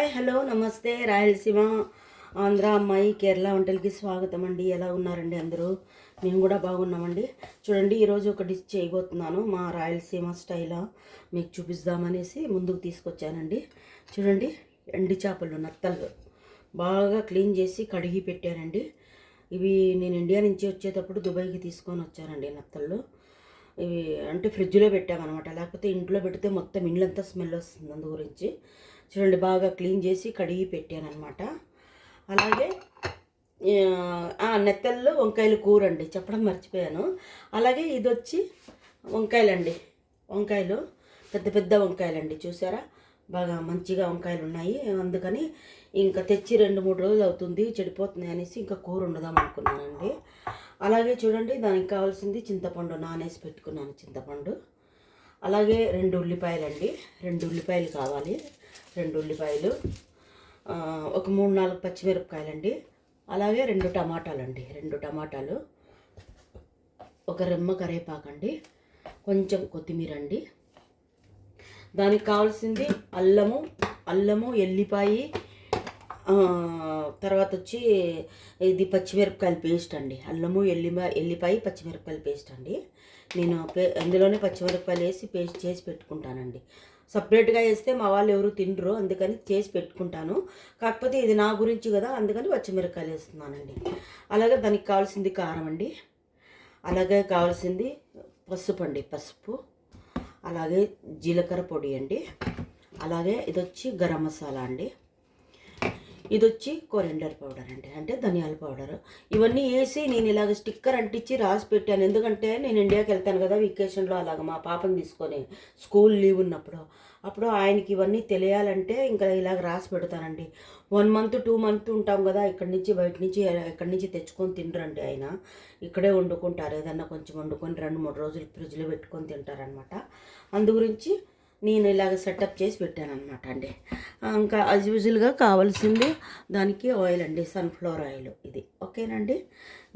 Hi hello నమస్తే రాయలసీమ ఆంధ్ర అమ్మాయి కేరళ వంటలకి స్వాగతం అండి. ఎలా ఉన్నారండి అందరూ? మేము కూడా బాగున్నామండి. చూడండి, ఈరోజు ఒక డిష్ చేయబోతున్నాను. మా రాయలసీమ స్టైల్లో మీకు చూపిద్దామనేసి ముందుకు తీసుకొచ్చానండి. చూడండి, ఎండి చేపలు నత్తలు బాగా క్లీన్ చేసి కడిగి పెట్టానండి. ఇవి నేను ఇండియా నుంచి వచ్చేటప్పుడు దుబాయ్కి తీసుకొని వచ్చానండి. నత్తళ్ళు ఇవి అంటే ఫ్రిడ్జ్లో పెట్టామన్నమాట, లేకపోతే ఇంట్లో పెడితే మొత్తం ఇండ్లంతా స్మెల్ వస్తుంది. అందు గురించి చూడండి, బాగా క్లీన్ చేసి కడిగి పెట్టానమాట. అలాగే నెత్తళ్ళు వంకాయలు కూర అండి, చెప్పడం మర్చిపోయాను. అలాగే ఇది వచ్చి వంకాయలండి, వంకాయలు పెద్ద పెద్ద వంకాయలండి. చూసారా, బాగా మంచిగా వంకాయలు ఉన్నాయి. అందుకని ఇంకా తెచ్చి 2-3 రోజులు అవుతుంది, చెడిపోతుంది అనేసి ఇంకా కూర వండుదాం అనుకున్నానండి. అలాగే చూడండి, దానికి కావాల్సింది చింతపండు నానేసి పెట్టుకున్నాను, చింతపండు. అలాగే 2 ఉల్లిపాయలండి, 2 ఉల్లిపాయలు కావాలి. 2 ఉల్లిపాయలు, ఒక 3-4 పచ్చిమిరపకాయలండి. అలాగే 2 టమాటాలండి, 2 టమాటాలు, ఒక రెమ్మ కరివేపాకండి, కొంచెం కొత్తిమీర అండి. దానికి కావాల్సింది అల్లము ఎల్లిపాయ, తర్వాత వచ్చి ఇది పచ్చిమిరపకాయల పేస్ట్ అండి. అల్లము ఎల్లిపాయ పచ్చిమిరపకాయల పేస్ట్ అండి. నేను అందులోనే పచ్చిమిరపకాయలు వేసి పేస్ట్ చేసి పెట్టుకుంటానండి. సపరేట్గా వేస్తే మా వాళ్ళు ఎవరు తినరు, అందుకని చేసి పెట్టుకుంటాను. కాకపోతే ఇది నా గురించి కదా, అందుకని పచ్చిమిరపకాయలు వేస్తున్నానండి. అలాగే దానికి కావాల్సింది కారం అండి. అలాగే కావాల్సింది పసుపు అండి, పసుపు. అలాగే జీలకర్ర పొడి అండి. అలాగే ఇది వచ్చి గరం మసాలా అండి. ఇది వచ్చి కొరియండర్ పౌడర్ అండి, అంటే ధనియాల పౌడర్. ఇవన్నీ వేసి నేను ఇలాగ స్టిక్కర్ అంటించి రాసి పెట్టాను. ఎందుకంటే నేను ఇండియాకి వెళ్తాను కదా వెకేషన్లో, అలాగ మా పాపను తీసుకొని స్కూల్ లీవ్ ఉన్నప్పుడు, అప్పుడు ఆయనకి ఇవన్నీ తెలియాలంటే ఇంకా ఇలాగ రాసి పెడతానండి. 1 మంత్ 2 మంత్ ఉంటాం కదా, ఇక్కడి నుంచి ఎక్కడి నుంచి తెచ్చుకొని తినరండి. ఆయన ఇక్కడే వండుకుంటారు, ఏదన్నా కొంచెం వండుకొని 2-3 రోజులు ఫ్రిడ్జ్లో పెట్టుకొని తింటారనమాట. అందు గురించి నేను ఇలాగ సెటప్ చేసి పెట్టాను అనమాట అండి. ఇంకా యాజ్ యూజువల్గా కావాల్సింది దానికి ఆయిల్ అండి, సన్ఫ్లవర్ ఆయిల్. ఇది ఓకేనండి.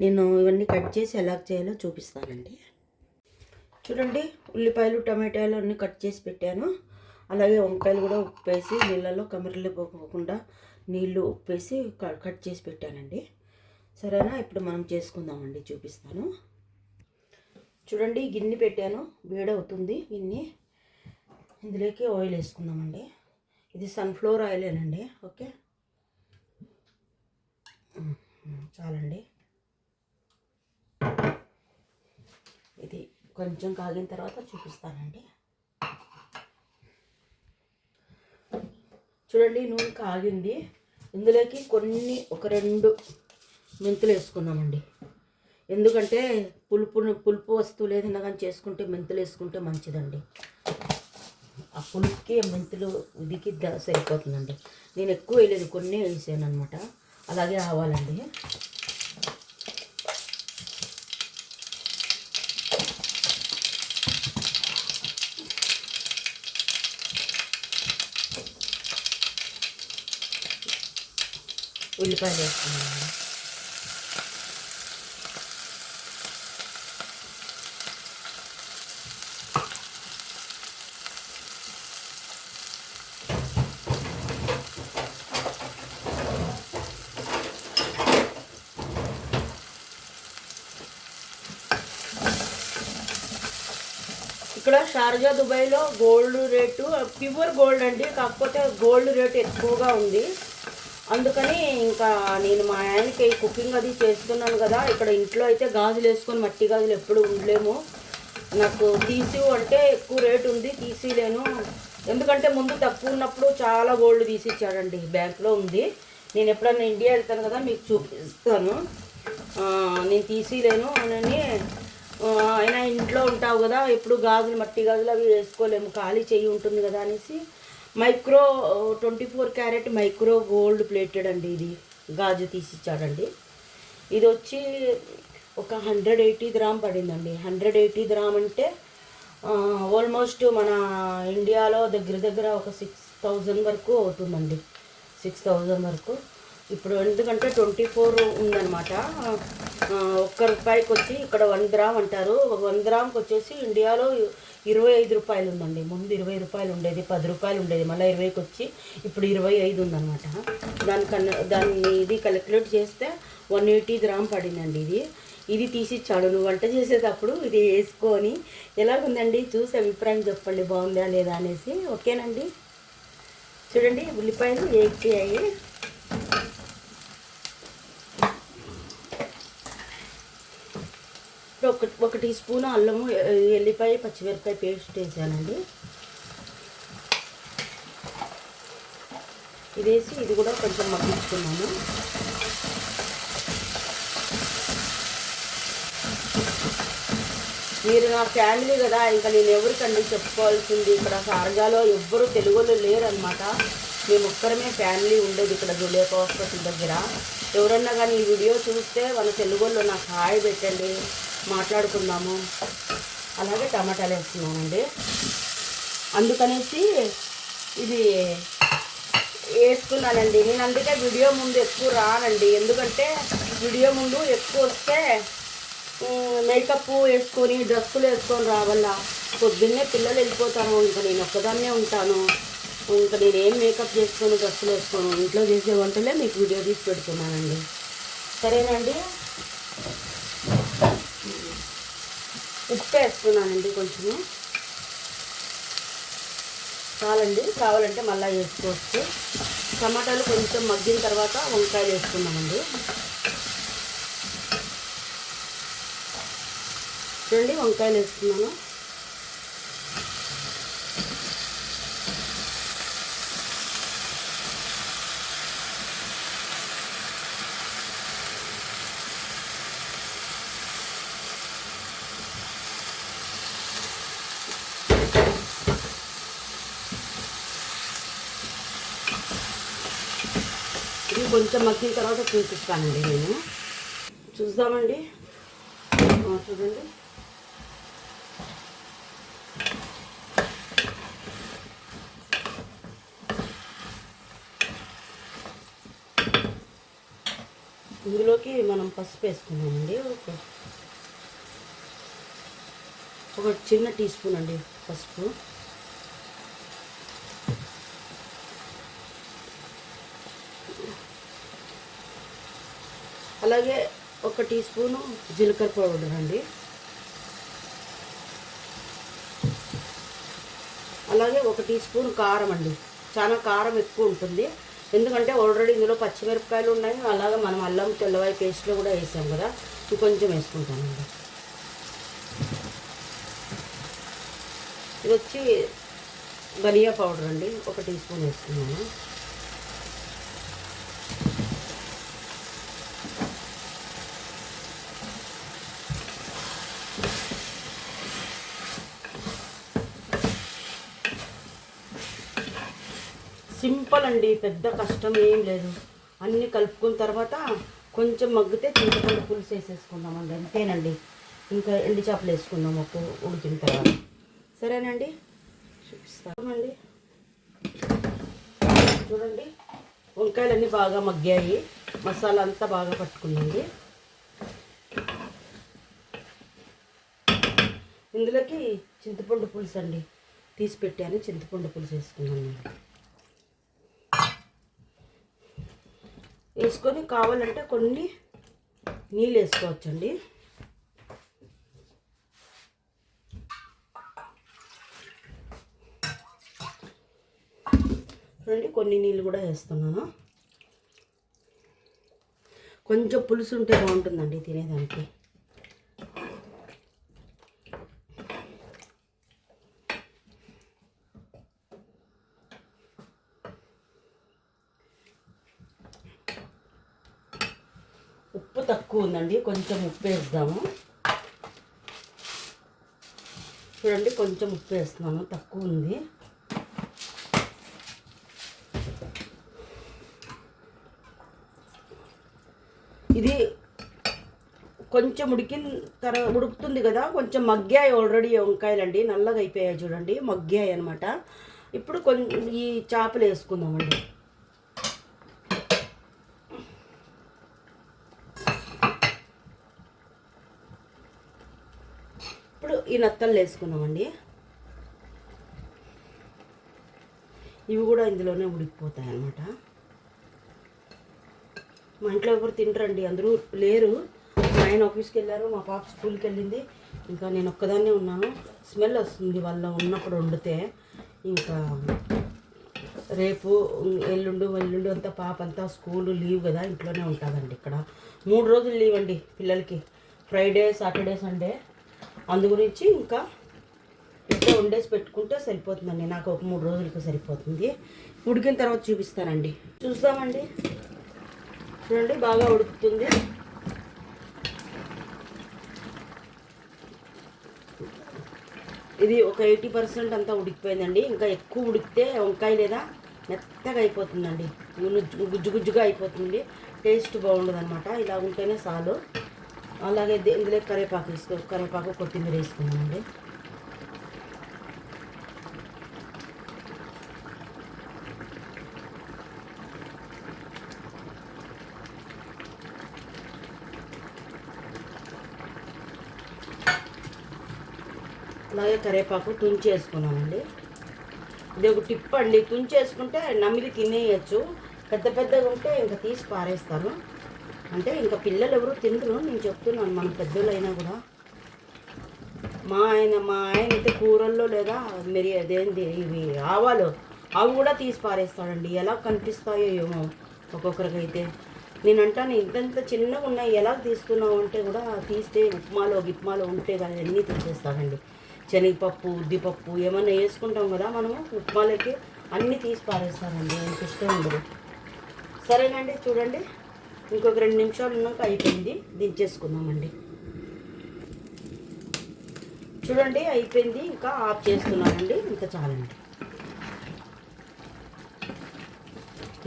నేను ఇవన్నీ కట్ చేసి ఎలా చేయాలో చూపిస్తానండి. చూడండి, ఉల్లిపాయలు టమాటాలు అన్నీ కట్ చేసి పెట్టాను. అలాగే వంకాయలు కూడా ఉప్పేసి నీళ్ళలో కమిరిలో పోకుండా నీళ్ళు ఉప్పేసి కట్ చేసి పెట్టానండి. సరేనా, ఇప్పుడు మనం చేసుకుందామండి, చూపిస్తాను. చూడండి, గిన్నె పెట్టాను, వేడవుతుంది గిన్నె. ఇందులోకి ఆయిల్ వేసుకుందామండి. ఇది సన్ఫ్లవర్ ఆయిలేనండి. ఓకే, చాలండి. ఇది కొంచెం కాగిన తర్వాత చూపిస్తానండి. చూడండి, నూనె కాగింది. ఇందులోకి ఒక 2 మెంతులు వేసుకుందామండి. ఎందుకంటే పులుపు వస్తువులు ఏదైనా కానీ చేసుకుంటే మెంతులు వేసుకుంటే మంచిదండి. ఆ పులుపుకి మెంతులు ఉదికి సరిపోతుందండి. నేను ఎక్కువ వేయలేదు, కొన్ని వేసాను అనమాట. అలాగే ఆవాలండి. ఉల్లిపాయలు వేసుకున్నాను. ఇక్కడ షార్జా దుబాయ్లో గోల్డ్ రేటు ప్యూర్ గోల్డ్ అండి, కాకపోతే గోల్డ్ రేటు ఎక్కువగా ఉంది. అందుకని ఇంకా నేను మా ఆయనకి కుకింగ్ అది చేస్తున్నాను కదా, ఇక్కడ ఇంట్లో అయితే గాజులు వేసుకొని మట్టి గాజులు ఎప్పుడు ఉండలేము. నాకు తీసి అంటే ఎక్కువ రేటు ఉంది, తీసిలేను. ఎందుకంటే ముందు తక్కువ ఉన్నప్పుడు చాలా గోల్డ్ తీసిచ్చాడండి, బ్యాంక్లో ఉంది. నేను ఎప్పుడన్నా ఇండియా వెళ్తాను కదా మీకు చూపిస్తాను. నేను తీసిలేను అని, అయినా ఇంట్లో ఉంటావు కదా, ఎప్పుడు గాజులు మట్టి గాజులు అవి వేసుకోలేము, ఖాళీ చెయ్యి ఉంటుంది కదా అనేసి 24 క్యారెట్ మైక్రో గోల్డ్ ప్లేటెడ్ అండి. ఇది గాజు తీసిచ్చాడండి. ఇది వచ్చి ఒక 180 గ్రామ్ పడిందండి. 180 గ్రామ్ అంటే ఆల్మోస్ట్ మన ఇండియాలో దగ్గర ఒక 6000 వరకు అవుతుందండి. 6000 వరకు. ఇప్పుడు ఎందుకంటే 24 ఉందన్నమాట. ₹1 వచ్చి ఇక్కడ 1 గ్రామ్ అంటారు. 1 గ్రామ్కి వచ్చేసి ఇండియాలో 25 రూపాయలు ఉందండి. ముందు 20 రూపాయలు ఉండేది, 10 రూపాయలు ఉండేది, మళ్ళీ 20కి వచ్చి ఇప్పుడు 25 ఉందన్నమాట. దాన్ని ఇది క్యాలిక్యులేట్ చేస్తే 180 గ్రామ్ పడిందండి. ఇది తీసిచ్చాడు. నువ్వు వంట చేసేటప్పుడు ఇది వేసుకొని ఎలాగుందండి చూసి అభిప్రాయం చెప్పండి, బాగుందా లేదా అనేసి. ఓకేనండి. చూడండి ఉల్లిపాయలు వేగిపోయాయి. ఒక టీ స్పూన్ అల్లము, ఎల్లిపాయ, పచ్చిమిరపకాయ పేస్ట్ వేసానండి. ఇదేసి ఇది కూడా కొంచెం మగ్గించుకున్నాము. మీరు నా ఫ్యామిలీ కదా, ఇంకా నేను ఎవరికండి చెప్పుకోవాల్సింది. ఇక్కడ సారగాలో ఎవ్వరు తెలుగులో లేరనమాట. మేము ఒక్కరమే ఫ్యామిలీ ఉండేది ఇక్కడ జూలియా హాస్పిటల్ దగ్గర. ఎవరన్నా కానీ ఈ వీడియో చూస్తే మన తెలుగులో నాకు హాయ్ పెట్టండి, మాట్లాడుకుందాము. అలాగే టమాటాలు వేస్తున్నానండి. అందుకనేసి ఇది వేసుకున్నానండి. నేను అందుకే వీడియో ముందు ఎక్కువ రానండి. ఎందుకంటే వీడియో ముందు ఎక్కువ వస్తే మేకప్ వేసుకొని డ్రెస్సులు వేసుకొని రావాల. పొద్దున్నే పిల్లలు వెళ్ళిపోతాను, ఇంకా నేను ఒక్కదాన్నే ఉంటాను. ఇంకా నేను ఏం మేకప్ చేసుకొని డ్రెస్సులు వేసుకోను. ఇంట్లో చేసే వంటలే మీకు వీడియో తీసి పెడుతున్నానండి. సరేనండి. ఉప్పు వేస్తున్నానండి కొంచెము, చాలండి. కావాలంటే మళ్ళీ వేసుకోవచ్చు. టమాటాలు కొంచెం మగ్గిన తర్వాత వంకాయలు వేసుకున్నామండి. చూడండి వంకాయలు వేస్తున్నాను. ఇది కొంచెం మగ్గిన తర్వాత చూపిస్తానండి నేను. చూద్దామండి. చూడండి ఇందులోకి మనం పసుపు వేసుకున్నామండి. ఒక చిన్న టీ స్పూన్ అండి పసుపు. అలాగే ఒక టీ స్పూను జీలకర్ర పౌడర్ అండి. అలాగే ఒక టీ స్పూన్ కారం అండి. చాలా కారం ఎక్కువ ఉంటుంది, ఎందుకంటే ఆల్రెడీ ఇందులో పచ్చిమిరపకాయలు ఉన్నాయి. అలాగే మనం అల్లం తెల్లవాయి పేస్ట్లో కూడా వేసాం కదా, ఇంకొంచెం వేసుకుంటానండి. ఇది వచ్చి ధనియా పౌడర్ అండి, ఒక టీ స్పూన్ వేసుకున్నాను. సింపుల్ అండి, పెద్ద కష్టం ఏం లేదు. అన్నీ కలుపుకున్న తర్వాత కొంచెం మగ్గితే చింతపండు పులుసు వేసేసుకుందామండి, అంతేనండి. ఇంకా ఎండు చేపలు వేసుకుందాం ఒక ఉడికిన తర్వాత. సరేనండి, చూపిస్తామండి. చూడండి వంకాయలన్నీ బాగా మగ్గాయి, మసాలా అంతా బాగా పట్టుకుందండి. ఇందులోకి చింతపండు పులుసు అండి తీసి పెట్టాను, చింతపండు పులుసు వేసుకున్నాను. వేసుకొని కావాలంటే కొన్ని నీళ్ళు వేసుకోవచ్చండి. చూడండి కొన్ని నీళ్ళు కూడా వేస్తున్నాను. కొంచెం పులుసు ఉంటే బాగుంటుందండి తినేదానికి. ఉప్పు తక్కువ ఉందండి, కొంచెం ఉప్పు వేద్దాము. చూడండి కొంచెం ఉప్పు వేస్తున్నాను, తక్కువ ఉంది. ఇది కొంచెం ఉడుకుతుంది కదా, కొంచెం మగ్గాయి ఆల్రెడీ వంకాయలండి, నల్లగా అయిపోయాయి చూడండి, మగ్గాయి అనమాట. ఇప్పుడు కొంచెం ఈ చేపలు వేసుకుందామండి. ఇప్పుడు ఈ నత్తలు వేసుకుందామండి. ఇవి కూడా ఇందులోనే ఉడికిపోతాయి అన్నమాట. మా ఇంట్లో ఎవరు తినరండి, అందరూ లేరు. మా ఆయన ఆఫీస్కి వెళ్ళారు, మా పాప స్కూల్కి వెళ్ళింది, ఇంకా నేను ఒక్కదాన్నే ఉన్నాను. స్మెల్ వస్తుంది వాళ్ళ ఉన్నప్పుడు వండితే. ఇంకా రేపు ఎల్లుండి అంతా పాప అంతా స్కూలు లీవ్ కదా, ఇంట్లోనే ఉంటుందండి. ఇక్కడ 3 రోజులు లీవ్ అండి పిల్లలకి, ఫ్రైడే సాటర్డే సండే. అందు గురించి ఇంకా ఇట్లా వండేసి పెట్టుకుంటే సరిపోతుందండి. నాకు ఒక 3 రోజులకి సరిపోతుంది. ఉడికిన తర్వాత చూపిస్తానండి. చూస్తామండి. చూడండి బాగా ఉడుకుతుంది. ఇది ఒక 80% అంతా ఉడికిపోయిందండి. ఇంకా ఎక్కువ ఉడికితే వంకాయ లేదా మెత్తగా అయిపోతుందండి, గుజ్జుగా అయిపోతుంది, టేస్ట్ బాగుండదు అనమాట. ఇలా ఉంటేనే చాలు. అలాగే ఇందులో కరివేపాకు కొత్తిమీర వేసుకున్నామండి. అలాగే కరివేపాకు తుంచేసుకున్నామండి. ఇది ఒక టిప్ అండి, తుంచేసుకుంటే నమిలి తినేయచ్చు. పెద్దగా ఉంటే ఇంకా తీసి పారేస్తాను. అంటే ఇంకా పిల్లలు ఎవరు తినరు, నేను చెప్తున్నాను. మన పెద్దోళ్ళైనా కూడా. మా ఆయన అయితే కూరల్లో లేదా అదేంటి ఇవి ఆవాలు, అవి కూడా తీసి పారేస్తాడండి. ఎలా కనిపిస్తాయో ఏమో ఒక్కొక్కరికైతే. నేను అంటాను, ఇంత చిన్నగా ఉన్నాయి ఎలా తీస్తున్నావు అంటే కూడా తీస్తే గిప్మాలో ఉంటే కానీ అన్నీ తీసేస్తాడండి. శనగపప్పు, ఉద్దిపప్పు ఏమన్నా వేసుకుంటాం కదా మనము ఉప్మాలకి, అన్నీ తీసి పారేస్తానండి. எனக்கு ఇష్టం ఉండదు. సరేనండి, చూడండి ఇంకొక 2 నిమిషాలు ఉన్నాక అయిపోయింది, దించేసుకుందామండి. చూడండి అయిపోయింది, ఇంకా ఆఫ్ చేస్తున్నానండి. ఇంకా చాలండి.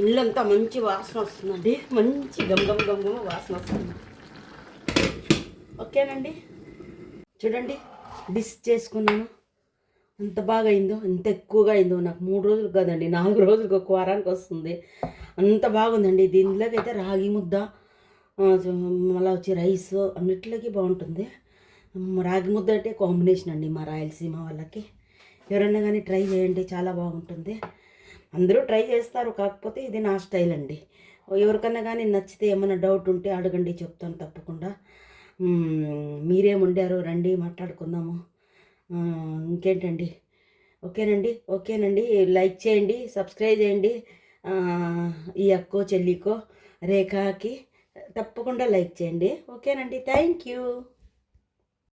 ఇల్లంతా మంచి వాసన వస్తుందండి, మంచి గమ్ వాసన వస్తుంది. ఓకేనండి, చూడండి డిష్ చేసుకున్నాను. అంత బాగా అయిందో, ఎంత ఎక్కువగా అయిందో. నాకు 3 రోజులు కాదండి, 4 రోజులకు, ఒక వారానికి వస్తుంది. అంత బాగుందండి. దీనిలోకి అయితే రాగి ముద్ద, మళ్ళీ వచ్చి రైస్ అన్నిట్లోకి బాగుంటుంది. రాగి ముద్ద అంటే కాంబినేషన్ అండి మా రాయలసీమ వాళ్ళకి. ఎవరన్నా కానీ ట్రై చేయండి, చాలా బాగుంటుంది. అందరూ ట్రై చేస్తారు, కాకపోతే ఇది నా స్టైల్ అండి. ఎవరికన్నా కానీ నచ్చితే ఏమైనా డౌట్ ఉంటే అడగండి, చెప్తాను తప్పకుండా. మీరేం వండారు రండి మాట్లాడుకుందాము. ఇంకేంటండి. ఓకేనండి, లైక్ చేయండి, సబ్స్క్రైబ్ చేయండి. ఈ అక్కో చెల్లికో రేఖకి తప్పకుండా లైక్ చేయండి. ఓకేనండి, థ్యాంక్ యూ.